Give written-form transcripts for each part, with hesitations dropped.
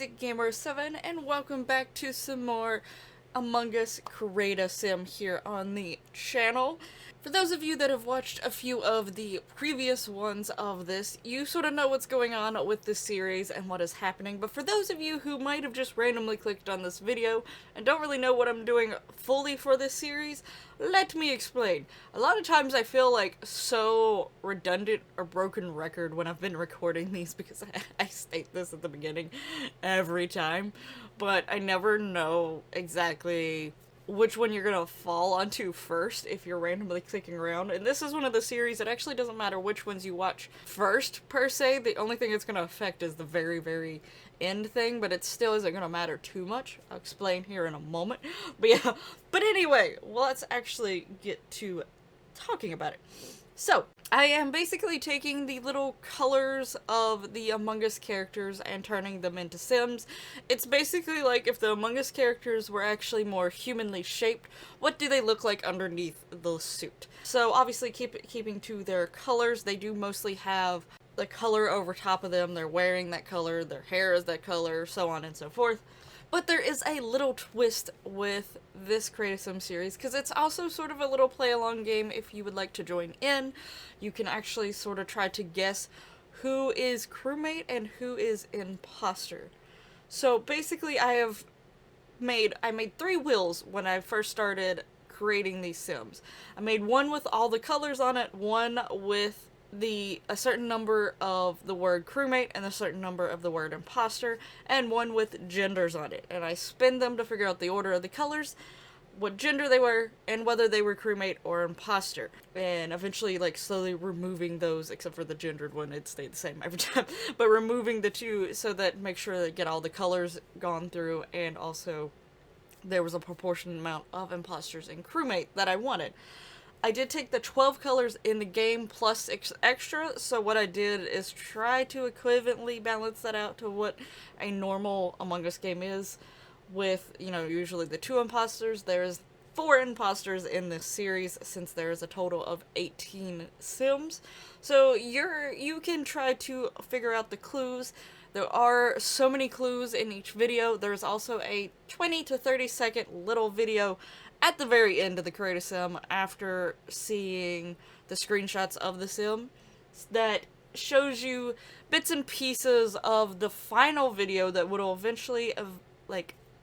Gamer7 and welcome back to some more Among Us CAS here on the channel. For those of you that have watched a few of the previous ones of this, you sort of know what's going on with this series and what is happening, but for those of you who might have just randomly clicked on this video and don't really know what I'm doing fully for this series, let me explain. A lot of times I feel like so redundant or broken record when I've been recording these because I state this at the beginning every time, but I never know exactly which one you're gonna fall onto first if you're randomly clicking around. And this is one of the series that actually doesn't matter which ones you watch first, per se. The only thing it's gonna affect is the very, very end thing, but it still isn't gonna matter too much. I'll explain here in a moment. But yeah, but anyway, let's actually get to talking about it. So, I am basically taking the little colors of the Among Us characters and turning them into Sims. It's basically like if the Among Us characters were actually more humanly shaped, what do they look like underneath the suit? So obviously keeping to their colors, they do mostly have the color over top of them, they're wearing that color, their hair is that color, so on and so forth. But there is a little twist with this Create a Sim series, because it's also sort of a little play-along game if you would like to join in. You can actually sort of try to guess who is crewmate and who is impostor. So basically I made 3 wheels when I first started creating these Sims. I made one with all the colors on it, one with a certain number of the word crewmate and a certain number of the word imposter, and one with genders on it. And I spin them to figure out the order of the colors, what gender they were, and whether they were crewmate or imposter. And eventually, like, slowly removing those, except for the gendered one, it stayed the same every time. But removing the two so that make sure that get all the colors gone through, and also there was a proportionate amount of imposters and crewmate that I wanted. I did take the 12 colors in the game plus extra, so what I did is try to equivalently balance that out to what a normal Among Us game is, with, you know, usually the 2 imposters. There's 4 imposters in this series, since there is a total of 18 Sims. So you can try to figure out the clues. There are so many clues in each video. There's also a 20 to 30 second little video at the very end of the Create a Sim, after seeing the screenshots of the sim, that shows you bits and pieces of the final video that will eventually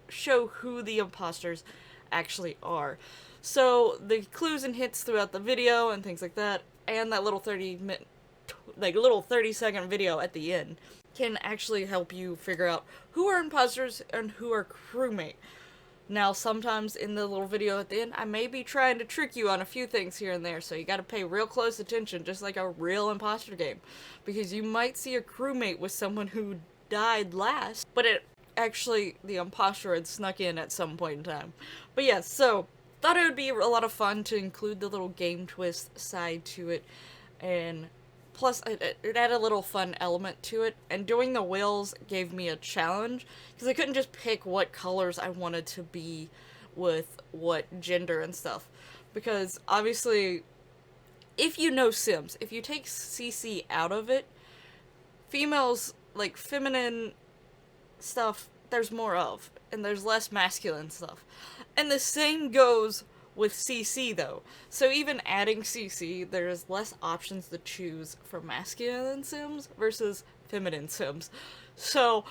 show who the imposters actually are. So the clues and hints throughout the video and things like that, and that little 30-second video at the end can actually help you figure out who are imposters and who are crewmate. Now, sometimes in the little video at the end, I may be trying to trick you on a few things here and there, so you gotta pay real close attention, just like a real imposter game. Because you might see a crewmate with someone who died last, but the imposter had snuck in at some point in time. But yeah, so, thought it would be a lot of fun to include the little game twist side to it, and plus, it added a little fun element to it, and doing the wheels gave me a challenge, because I couldn't just pick what colors I wanted to be with what gender and stuff. Because, obviously, if you know Sims, if you take CC out of it, females, like, feminine stuff, there's more of, and there's less masculine stuff. And the same goes with CC, though. So even adding CC, there's less options to choose for masculine Sims versus feminine Sims. So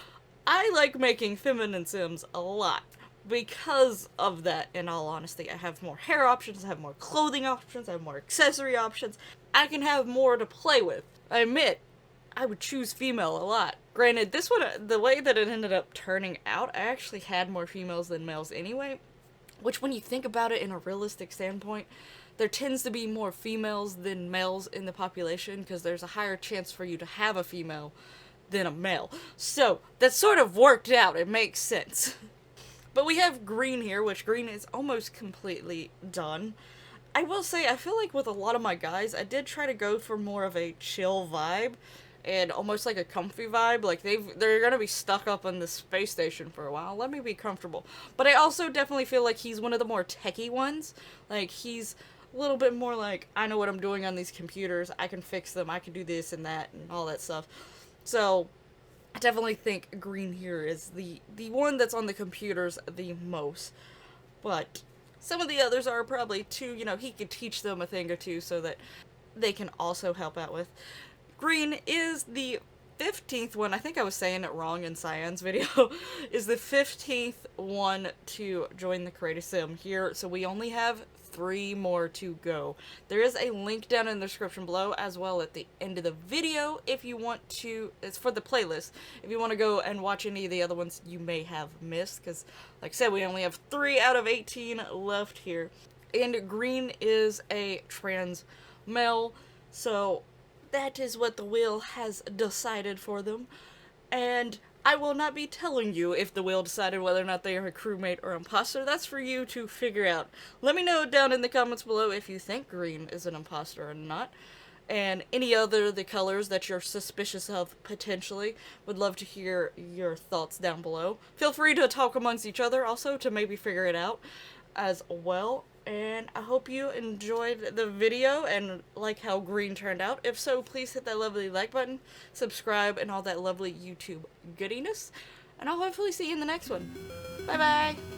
I like making feminine Sims a lot because of that, in all honesty. I have more hair options, I have more clothing options, I have more accessory options. I can have more to play with. I admit, I would choose female a lot. Granted, this one, the way that it ended up turning out, I actually had more females than males anyway. Which, when you think about it in a realistic standpoint, there tends to be more females than males in the population, because there's a higher chance for you to have a female than a male. So, that sort of worked out. It makes sense. But we have green here, which green is almost completely done. I will say, I feel like with a lot of my guys, I did try to go for more of a chill vibe, and almost like a comfy vibe. Like, they're gonna be stuck up on the space station for a while. Let me be comfortable. But I also definitely feel like he's one of the more techie ones. Like, he's a little bit more like, I know what I'm doing on these computers, I can fix them, I can do this and that, and all that stuff. So, I definitely think green here is the one that's on the computers the most. But some of the others are probably too, he could teach them a thing or two so that they can also help out with. Green is the 15th one. I think I was saying it wrong in Cyan's video. Is the 15th one to join the Creative Sim here. So we only have 3 more to go. There is a link down in the description below as well at the end of the video if you want to. It's for the playlist. If you want to go and watch any of the other ones you may have missed, because like I said, we only have 3 out of 18 left here. And green is a trans male, so that is what the wheel has decided for them. And I will not be telling you if the wheel decided whether or not they are a crewmate or imposter. That's for you to figure out. Let me know down in the comments below if you think green is an imposter or not. And any other the colors that you're suspicious of potentially. Would love to hear your thoughts down below. Feel free to talk amongst each other also to maybe figure it out as well. And I hope you enjoyed the video and like how green turned out. If so, please hit that lovely like button, subscribe, and all that lovely YouTube goodiness. And I'll hopefully see you in the next one. Bye bye!